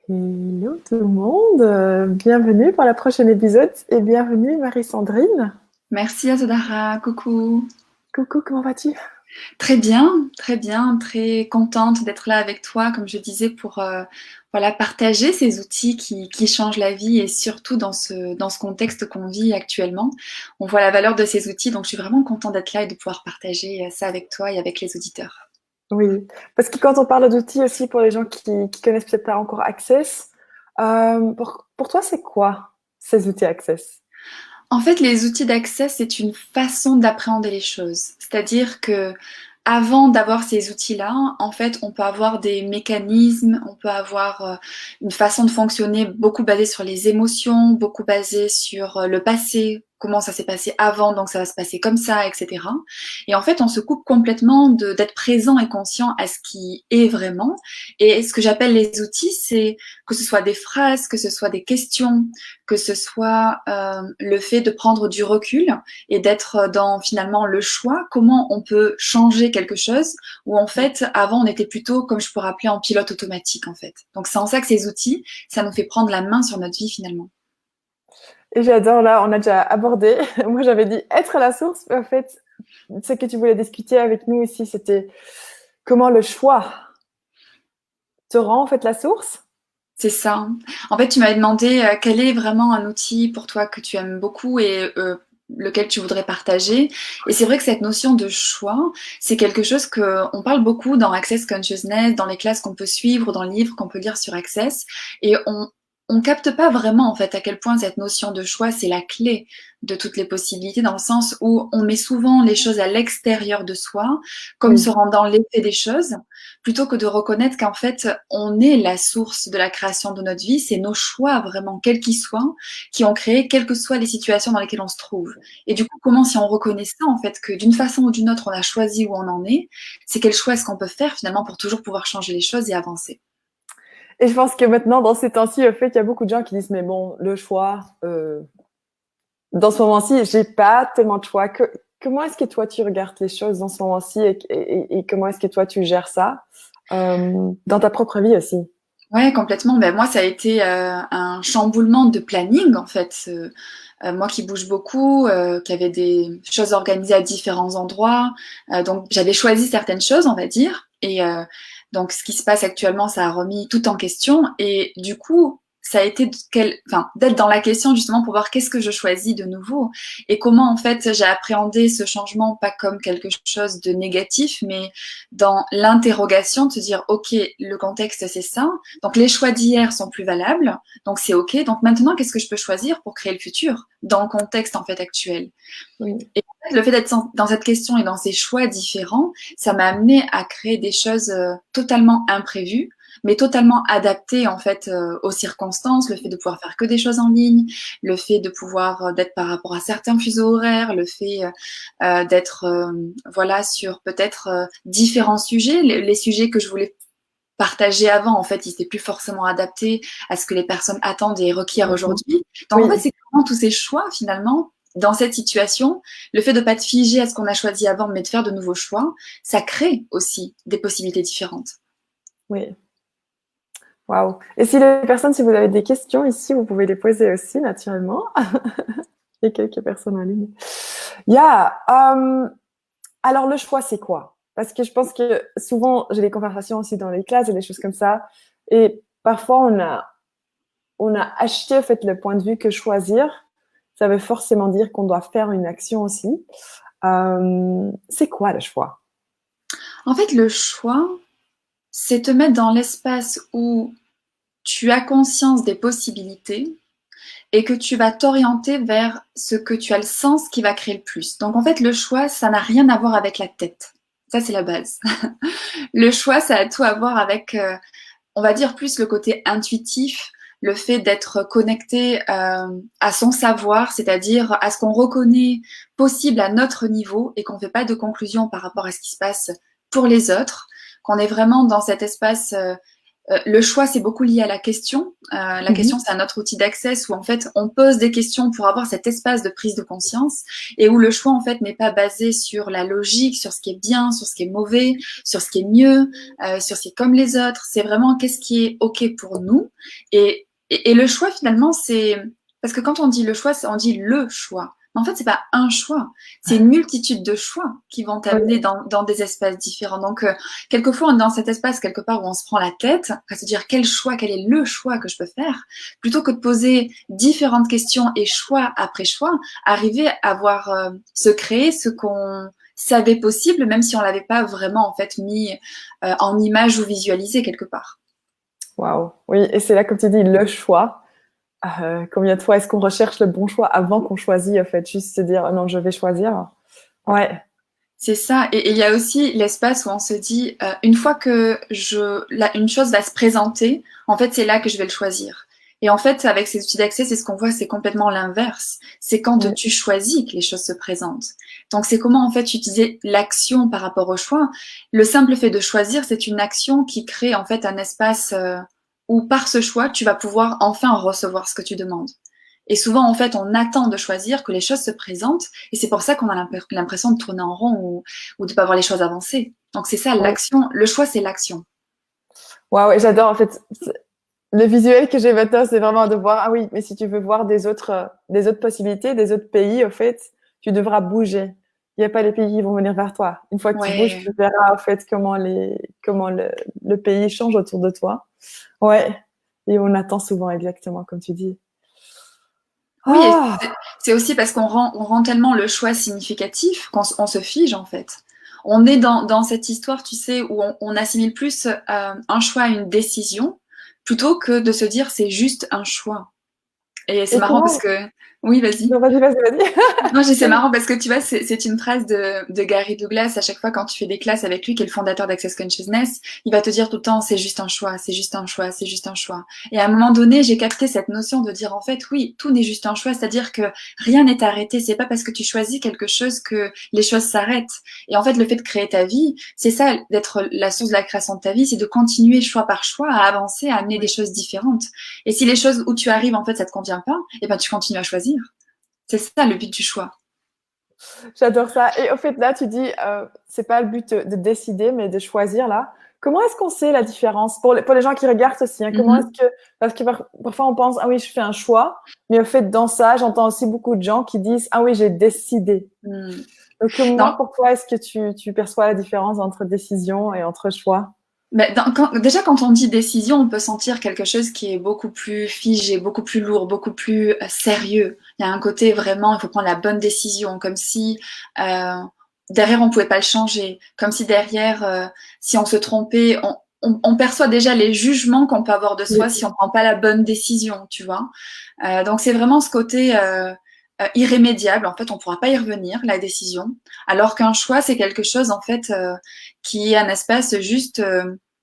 Hello tout le monde, bienvenue pour la prochaine épisode et bienvenue Marie-Sandrine. Merci Azadara, coucou. Coucou, comment vas-tu? Très bien, très contente d'être là avec toi, comme je disais, pour voilà, partager ces outils qui changent la vie et surtout dans ce contexte qu'on vit actuellement. On voit la valeur de ces outils, donc je suis vraiment contente d'être là et de pouvoir partager ça avec toi et avec les auditeurs. Oui, parce que quand on parle d'outils aussi pour les gens qui connaissent peut-être pas encore Access, pour toi c'est quoi ces outils Access? En fait, les outils d'accès, c'est une façon d'appréhender les choses. C'est-à-dire que avant d'avoir ces outils-là, en fait, on peut avoir des mécanismes, on peut avoir une façon de fonctionner beaucoup basée sur les émotions, beaucoup basée sur le passé, comment ça s'est passé avant, donc ça va se passer comme ça, etc. Et en fait, on se coupe complètement d'être présent et conscient à ce qui est vraiment. Et ce que j'appelle les outils, c'est que ce soit des phrases, que ce soit des questions, que ce soit le fait de prendre du recul et d'être dans finalement le choix, comment on peut changer quelque chose, où en fait, avant, on était plutôt, comme je pourrais appeler, en pilote automatique, en fait. Donc c'est en ça que ces outils, ça nous fait prendre la main sur notre vie, finalement. Et j'adore là, on a déjà abordé, moi j'avais dit être la source, mais en fait ce que tu voulais discuter avec nous ici c'était comment le choix te rend en fait la source. C'est ça. En fait, tu m'avais demandé quel est vraiment un outil pour toi que tu aimes beaucoup et lequel tu voudrais partager. Et c'est vrai que cette notion de choix, c'est quelque chose que on parle beaucoup dans Access Consciousness, dans les classes qu'on peut suivre, dans les livres qu'on peut lire sur Access. Et on capte pas vraiment en fait à quel point cette notion de choix, c'est la clé de toutes les possibilités, dans le sens où on met souvent les choses à l'extérieur de soi, comme se Oui, rendant l'effet des choses, plutôt que de reconnaître qu'en fait, on est la source de la création de notre vie, c'est nos choix vraiment, quels qu'ils soient, qui ont créé, quelles que soient les situations dans lesquelles on se trouve. Et du coup, comment si on reconnaît ça, en fait, que d'une façon ou d'une autre, on a choisi où on en est, c'est quel choix est-ce qu'on peut faire finalement pour toujours pouvoir changer les choses et avancer. et je pense que maintenant dans ces temps-ci, au fait, il y a beaucoup de gens qui disent mais bon, le choix, dans ce moment-ci, j'ai pas tellement de choix. Comment est-ce que toi, tu regardes les choses dans ce moment-ci et comment est-ce que toi, tu gères ça dans ta propre vie aussi? Ouais, complètement. Ben, moi, ça a été un chamboulement de planning, en fait. Moi qui bouge beaucoup, qui avait des choses organisées à différents endroits. Donc, j'avais choisi certaines choses, on va dire. Et donc, ce qui se passe actuellement, ça a remis tout en question. Et du coup, ça a été enfin, d'être dans la question justement pour voir qu'est-ce que je choisis de nouveau et comment en fait j'ai appréhendé ce changement pas comme quelque chose de négatif, mais dans l'interrogation, de se dire ok, le contexte c'est ça, donc les choix d'hier sont plus valables, donc c'est ok. Donc maintenant, qu'est-ce que je peux choisir pour créer le futur dans le contexte en fait actuel? Oui, Et en fait, le fait d'être dans cette question et dans ces choix différents, ça m'a amené à créer des choses totalement imprévues, mais totalement adaptées en fait aux circonstances. Le fait de pouvoir faire que des choses en ligne, le fait de pouvoir d'être par rapport à certains fuseaux horaires, le fait d'être voilà sur peut-être différents sujets, les sujets que je voulais partager avant, en fait, ils étaient plus forcément adaptés à ce que les personnes attendent et requièrent mhm. aujourd'hui. Donc, en fait, Oui. c'est vraiment tous ces choix, finalement, dans cette situation, le fait de ne pas te figer à ce qu'on a choisi avant, mais de faire de nouveaux choix, ça crée aussi des possibilités différentes. Oui. Waouh. Et si les personnes, si vous avez des questions ici, vous pouvez les poser aussi, naturellement. Il y a quelques personnes en ligne. Yeah. Alors, le choix, c'est quoi? Parce que je pense que souvent, j'ai des conversations aussi dans les classes et des choses comme ça. Et parfois, on a acheté, en fait, le point de vue que choisir, ça veut forcément dire qu'on doit faire une action aussi. C'est quoi le choix? En fait, le choix, c'est te mettre dans l'espace où tu as conscience des possibilités et que tu vas t'orienter vers ce que tu as le sens qui va créer le plus. Donc, en fait, le choix, ça n'a rien à voir avec la tête. Ça, c'est la base. Le choix, ça a tout à voir avec, on va dire, plus le côté intuitif, le fait d'être connecté à son savoir, c'est-à-dire à ce qu'on reconnaît possible à notre niveau et qu'on ne fait pas de conclusion par rapport à ce qui se passe pour les autres, qu'on est vraiment dans cet espace Le choix, c'est beaucoup lié à la question. La question, c'est un autre outil d'accès où en fait, on pose des questions pour avoir cet espace de prise de conscience et où le choix en fait n'est pas basé sur la logique, sur ce qui est bien, sur ce qui est mauvais, sur ce qui est mieux, sur ce qui est comme les autres. C'est vraiment qu'est-ce qui est ok pour nous. Et le choix finalement, c'est parce que quand on dit le choix, on dit le choix. Mais en fait, c'est pas un choix, c'est une multitude de choix qui vont t'amener Oui. dans des espaces différents. Donc, quelquefois, on est dans cet espace quelque part où on se prend la tête à se dire quel choix, quel est le choix que je peux faire, plutôt que de poser différentes questions et choix après choix, arriver à voir se créer ce qu'on savait possible, même si on l'avait pas vraiment en fait mis en image ou visualisé quelque part. Waouh. Oui, et c'est là, comme tu dis, le choix. Combien de fois est-ce qu'on recherche le bon choix avant qu'on choisit, en fait, juste se dire, oh non, je vais choisir. Ouais. C'est ça. Et il y a aussi l'espace où on se dit, une fois que une chose va se présenter, en fait, c'est là que je vais le choisir. Et en fait, avec ces outils d'accès, c'est ce qu'on voit, c'est complètement l'inverse. C'est quand Mm. tu choisis que les choses se présentent. Donc, c'est comment, en fait, utiliser l'action par rapport au choix. Le simple fait de choisir, c'est une action qui crée, en fait, un espace où, par ce choix, tu vas pouvoir enfin recevoir ce que tu demandes. Et souvent, en fait, on attend de choisir que les choses se présentent, et c'est pour ça qu'on a l'impression de tourner en rond ou de pas voir les choses avancer. Donc c'est ça, Oui. l'action. Le choix, c'est l'action. Waouh, et j'adore, en fait. Le visuel que j'ai maintenant, c'est vraiment de voir, ah oui, mais si tu veux voir des autres possibilités, des autres pays, au fait, tu devras bouger. Il n'y a pas les pays qui vont venir vers toi. Une fois que tu bouges, Ouais. tu verras, en fait, comment le pays change autour de toi. Ouais. Et on attend souvent exactement, comme tu dis. Oui, et Ah! c'est aussi parce on rend tellement le choix significatif on se fige en fait. On est dans cette histoire, tu sais, où on assimile plus un choix à une décision plutôt que de se dire c'est juste un choix. Et c'est Et marrant parce comment? que... Oui, vas-y. Non, vas-y, vas-y, vas-y. Non, c'est marrant parce que tu vois, c'est une phrase de Gary Douglas à chaque fois quand tu fais des classes avec lui, qui est le fondateur d'Access Consciousness, il va te dire tout le temps, c'est juste un choix, c'est juste un choix, c'est juste un choix. Et à un moment donné, j'ai capté cette notion de dire en fait, oui, tout n'est juste un choix, c'est-à-dire que rien n'est arrêté, c'est pas parce que tu choisis quelque chose que les choses s'arrêtent. Et en fait, le fait de créer ta vie, c'est ça, d'être la source de la création de ta vie, c'est de continuer choix par choix à avancer, à amener des choses différentes. Et si les choses où tu arrives, en fait, ça te convient pas, eh ben, tu continues à choisir. C'est ça le but du choix. J'adore ça. Et au fait, là, tu dis, c'est pas le but de décider, mais de choisir, là. Comment est-ce qu'on sait la différence pour les gens qui regardent aussi, hein, comment est-ce Mhm. que, parce que parfois on pense, ah oui, je fais un choix, mais au fait, dans ça, j'entends aussi beaucoup de gens qui disent, ah oui, j'ai décidé. Mm. Donc, comment, Dans- pour toi, est-ce que tu perçois la différence entre décision et entre choix? déjà, quand on dit décision, on peut sentir quelque chose qui est beaucoup plus figé, beaucoup plus lourd, beaucoup plus sérieux. Il y a un côté vraiment, il faut prendre la bonne décision, comme si euh, derrière on pouvait pas le changer, comme si derrière, si on se trompait, on perçoit déjà les jugements qu'on peut avoir de soi si on prend pas la bonne décision, tu vois. Donc c'est vraiment ce côté irrémédiable. En fait, on pourra pas y revenir, la décision. Alors qu'un choix, c'est quelque chose en fait qui est un espace juste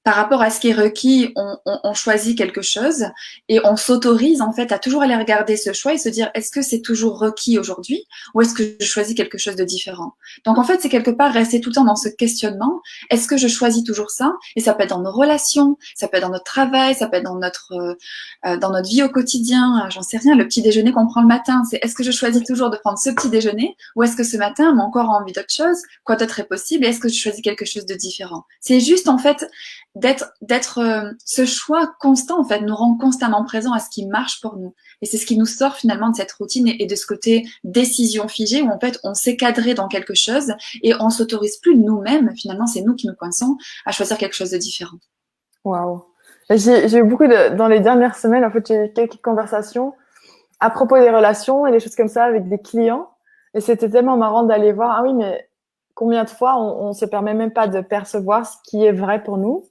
par rapport à ce qui est requis, on choisit quelque chose et on s'autorise en fait à toujours aller regarder ce choix et se dire est-ce que c'est toujours requis aujourd'hui ou est-ce que je choisis quelque chose de différent. Donc en fait, c'est quelque part rester tout le temps dans ce questionnement. Est-ce que je choisis toujours ça? Et ça peut être dans nos relations, ça peut être dans notre travail, ça peut être dans notre vie au quotidien, j'en sais rien, le petit déjeuner qu'on prend le matin, c'est est-ce que je choisis toujours de prendre ce petit déjeuner ou est-ce que ce matin, mon corps a envie d'autre chose, quoi d'autre est possible et est-ce que je choisis quelque chose de différent. C'est juste en fait d'être ce choix constant en fait nous rend constamment présents à ce qui marche pour nous et c'est ce qui nous sort finalement de cette routine et de ce côté décision figée où en fait on s'est cadré dans quelque chose et on s'autorise plus nous-mêmes, finalement c'est nous qui nous coinçons à choisir quelque chose de différent. Waouh. J'ai eu beaucoup dans les dernières semaines, en fait, j'ai eu quelques conversations à propos des relations et des choses comme ça avec des clients. Et c'était tellement marrant d'aller voir, ah oui, mais combien de fois on se permet même pas de percevoir ce qui est vrai pour nous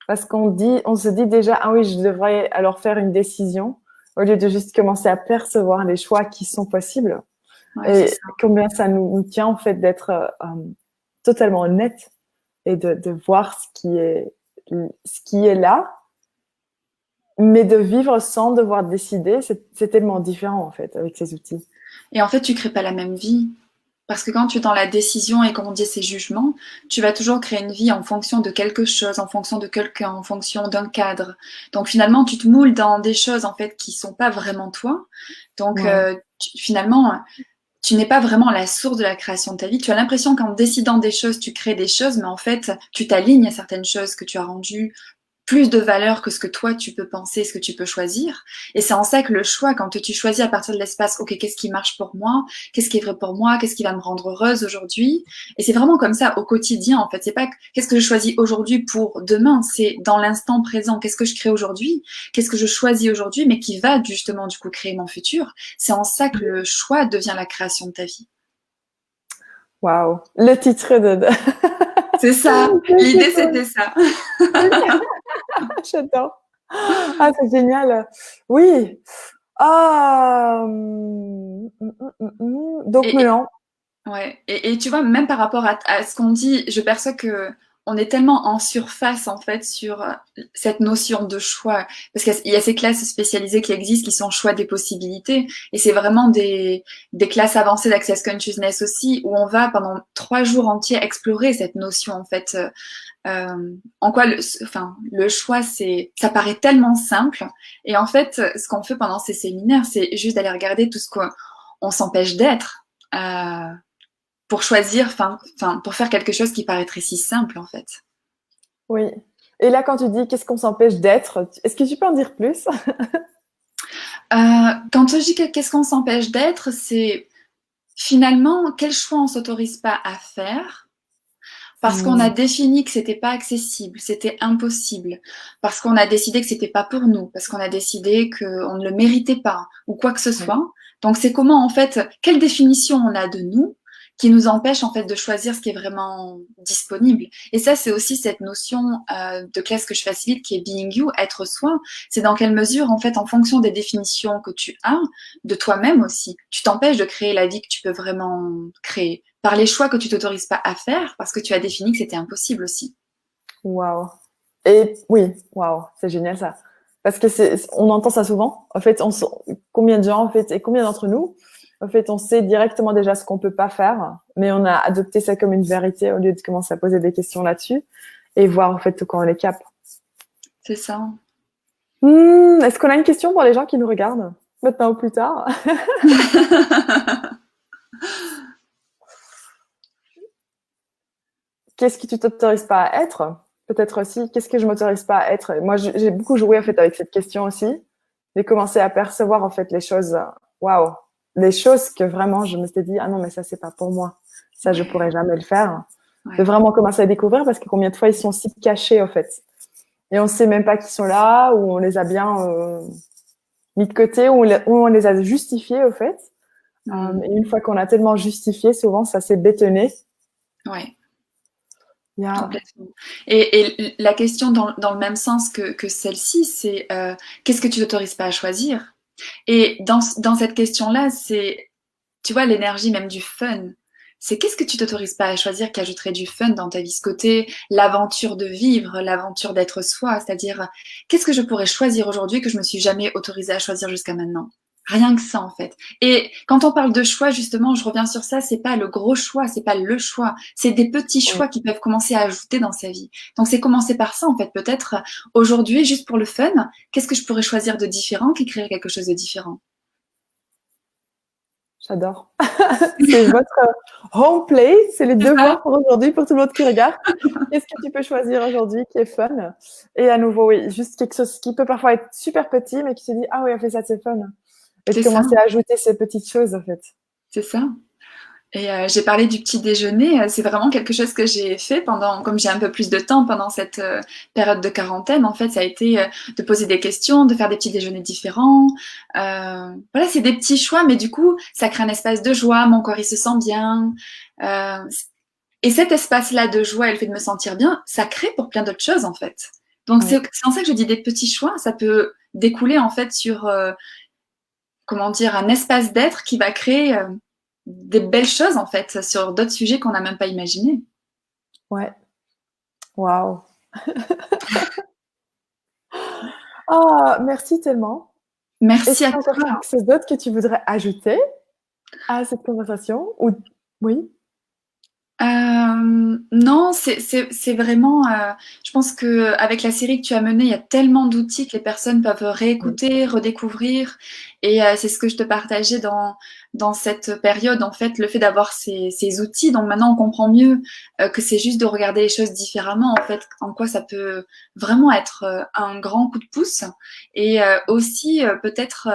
parce on se dit déjà, ah oui, je devrais alors faire une décision au lieu de juste commencer à percevoir les choix qui sont possibles. Ouais, c'est Et ça. combien ça nous tient en fait d'être totalement honnête et de voir ce qui est là, mais de vivre sans devoir décider, c'est tellement différent en fait avec ces outils. Et en fait, tu crées pas la même vie. Parce que quand tu es dans la décision et comme on dit ces jugements, tu vas toujours créer une vie en fonction de quelque chose, en fonction de quelqu'un, en fonction d'un cadre. Donc finalement, tu te moules dans des choses en fait qui sont pas vraiment toi. Donc Ouais. finalement, tu n'es pas vraiment la source de la création de ta vie. Tu as l'impression qu'en décidant des choses, tu crées des choses, mais en fait, tu t'alignes à certaines choses que tu as rendues plus de valeur que ce que toi tu peux penser, ce que tu peux choisir. Et c'est en ça que le choix, quand tu choisis à partir de l'espace, ok, qu'est-ce qui marche pour moi, qu'est-ce qui est vrai pour moi, qu'est-ce qui va me rendre heureuse aujourd'hui. Et c'est vraiment comme ça au quotidien, en fait. C'est pas qu'est-ce que je choisis aujourd'hui pour demain, c'est dans l'instant présent. Qu'est-ce que je crée aujourd'hui, qu'est-ce que je choisis aujourd'hui, mais qui va justement du coup créer mon futur. C'est en ça que le choix devient la création de ta vie. Waouh. Le titre de... C'est ça. L'idée, c'était ça. J'adore. Ah, c'est génial. Oui. Ah, donc, Et, Milan. ouais, et tu vois, même par rapport à ce qu'on dit, je perçois que on est tellement en surface en fait sur cette notion de choix, parce qu'il y a ces classes spécialisées qui existent, qui sont choix des possibilités, et c'est vraiment des classes avancées d'Access Consciousness aussi, où on va pendant 3 jours entiers explorer cette notion en fait. En quoi le choix, ça paraît tellement simple, et en fait, ce qu'on fait pendant ces séminaires, c'est juste d'aller regarder tout ce qu'on s'empêche d'être. Pour choisir, pour faire quelque chose qui paraîtrait si simple en fait. Oui. Et là, quand tu dis qu'est-ce qu'on s'empêche d'être, est-ce que tu peux en dire plus? Quand je dis qu'est-ce qu'on s'empêche d'être, c'est finalement quel choix on s'autorise pas à faire parce qu'on a Hmm. défini que c'était pas accessible, c'était impossible, parce qu'on a décidé que c'était pas pour nous, parce qu'on a décidé qu'on ne le méritait pas ou quoi que ce Oui. soit. Donc c'est comment en fait, quelle définition on a de nous qui nous empêche en fait de choisir ce qui est vraiment disponible. Et ça, c'est aussi cette notion de classe que je facilite qui est being you, être soi. C'est dans quelle mesure en fait, en fonction des définitions que tu as de toi-même aussi, tu t'empêches de créer la vie que tu peux vraiment créer par les choix que tu t'autorises pas à faire parce que tu as défini que c'était impossible aussi. Waouh. Et oui, waouh, c'est génial ça. Parce que on entend ça souvent. En fait, combien de gens, en fait, et combien d'entre nous, en fait, on sait directement déjà ce qu'on peut pas faire, mais on a adopté ça comme une vérité au lieu de commencer à poser des questions là-dessus et voir, en fait, quand on les capte. C'est ça. Est-ce qu'on a une question pour les gens qui nous regardent, maintenant ou plus tard? Qu'est-ce que tu t'autorises pas à être? Peut-être aussi, qu'est-ce que je m'autorise pas à être? Moi, j'ai beaucoup joué en fait avec cette question aussi. J'ai commencé à percevoir en fait les choses, waouh, les choses que vraiment je me suis dit ah non mais ça c'est pas pour moi, ça je Ouais, pourrais jamais le faire. De ouais. vraiment commencer à découvrir parce que combien de fois ils sont si cachés en fait et on sait même pas qu'ils sont là ou on les a bien mis de côté ou on les a justifiés au fait. Et une fois qu'on a tellement justifié, souvent ça s'est bétonné. Ouais, Yeah. complètement. Et la question dans le même sens que celle-ci, c'est qu'est-ce que tu t'autorises pas à choisir? Et dans cette question-là, c'est, tu vois, l'énergie même du fun. C'est qu'est-ce que tu t'autorises pas à choisir qui ajouterait du fun dans ta vie, ce côté, l'aventure de vivre, l'aventure d'être soi, c'est-à-dire qu'est-ce que je pourrais choisir aujourd'hui que je me suis jamais autorisée à choisir jusqu'à maintenant. Rien que ça en fait. Et quand on parle de choix, justement, je reviens sur ça, c'est pas le gros choix, c'est pas le choix, c'est des petits Oui. choix qui peuvent commencer à ajouter dans sa vie. Donc c'est commencer par ça en fait, peut-être aujourd'hui, juste pour le fun, qu'est-ce que je pourrais choisir de différent qui créerait quelque chose de différent? J'adore. C'est votre home play, c'est les C'est ça. devoirs pour aujourd'hui, pour tout le monde qui regarde. Qu'est-ce que tu peux choisir aujourd'hui qui est fun? Et à nouveau, oui, juste quelque chose qui peut parfois être super petit, mais qui se dit, ah oui, on fait ça, c'est fun. Et de C'est ça, commencer à ajouter ces petites choses, en fait. c'est ça. Et j'ai parlé du petit déjeuner, c'est vraiment quelque chose que j'ai fait pendant, comme j'ai un peu plus de temps pendant cette période de quarantaine, en fait, ça a été de poser des questions, de faire des petits déjeuners différents. Voilà, c'est des petits choix, mais du coup, ça crée un espace de joie, mon corps il se sent bien. Euh, et cet espace-là de joie et le fait de me sentir bien, ça crée pour plein d'autres choses, en fait. Donc Oui, c'est en ça que je dis des petits choix, ça peut découler en fait sur comment dire, un espace d'être qui va créer des belles choses en fait sur d'autres sujets qu'on n'a même pas imaginés. ouais. Waouh. Ah, merci tellement. Est-ce Merci qu'il à y a encore toi. quelque chose d'autre que tu voudrais ajouter à cette conversation? Ou Oui. Non, c'est vraiment. Je pense que avec la série que tu as menée, il y a tellement d'outils que les personnes peuvent Oui. réécouter, redécouvrir. Et c'est ce que je te partageais dans cette période, en fait, le fait d'avoir ces outils. Donc maintenant, on comprend mieux que c'est juste de regarder les choses différemment, en fait, en quoi ça peut vraiment être un grand coup de pouce. Et aussi peut-être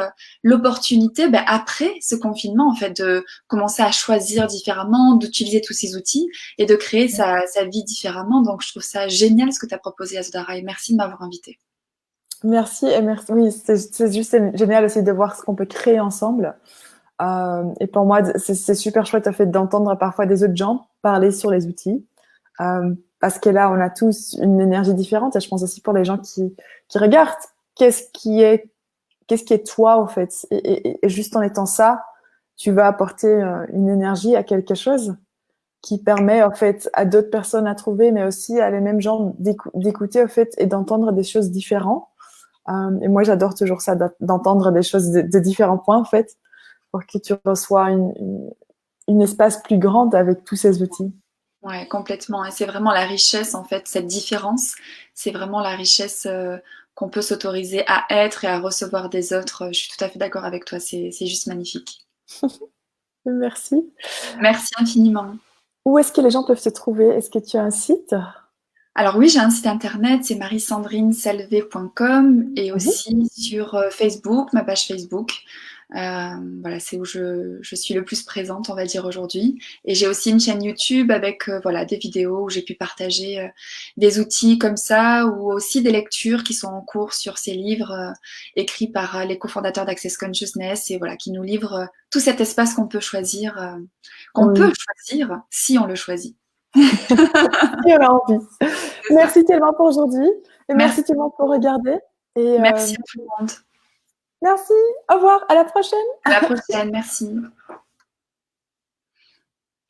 l'opportunité, ben, après ce confinement, en fait, de commencer à choisir différemment, d'utiliser tous ces outils et de créer sa vie différemment. Donc, je trouve ça génial ce que tu as proposé, Asdara, et merci de m'avoir invité. Merci et merci. Oui, c'est juste génial aussi de voir ce qu'on peut créer ensemble. Et pour moi, c'est super chouette le fait d'entendre parfois des autres gens parler sur les outils. Parce que là, on a tous une énergie différente. Et je pense aussi pour les gens qui regardent, qu'est-ce qui est, qu'est-ce qui est toi, en fait. Et juste en étant ça, tu vas apporter une énergie à quelque chose qui permet, en fait, à d'autres personnes à trouver, mais aussi à les mêmes gens d'écouter, en fait, et d'entendre des choses différentes. Et moi, j'adore toujours ça, d'entendre des choses de différents points, en fait, pour que tu reçois une espace plus grande avec tous ces outils. Ouais, complètement. Et c'est vraiment la richesse, en fait, cette différence. C'est vraiment la richesse qu'on peut s'autoriser à être et à recevoir des autres. Je suis tout à fait d'accord avec toi. C'est juste magnifique. Merci. Merci infiniment. Où est-ce que les gens peuvent te trouver? Est-ce que tu as un site? Alors oui, j'ai un site internet, c'est marisandrinesalvé.com et Mhm. aussi sur Facebook, ma page Facebook. Voilà, c'est où je suis le plus présente, on va dire aujourd'hui. Et j'ai aussi une chaîne YouTube avec voilà des vidéos où j'ai pu partager des outils comme ça ou aussi des lectures qui sont en cours sur ces livres écrits par les cofondateurs d'Access Consciousness et voilà qui nous livrent tout cet espace qu'on peut Oui. choisir si on le choisit. Si on a envie. C'est ça. Merci tellement pour aujourd'hui. Et Merci. merci tellement pour regarder. Et Merci à tout le monde. merci. Au revoir. À la prochaine. À la prochaine, merci.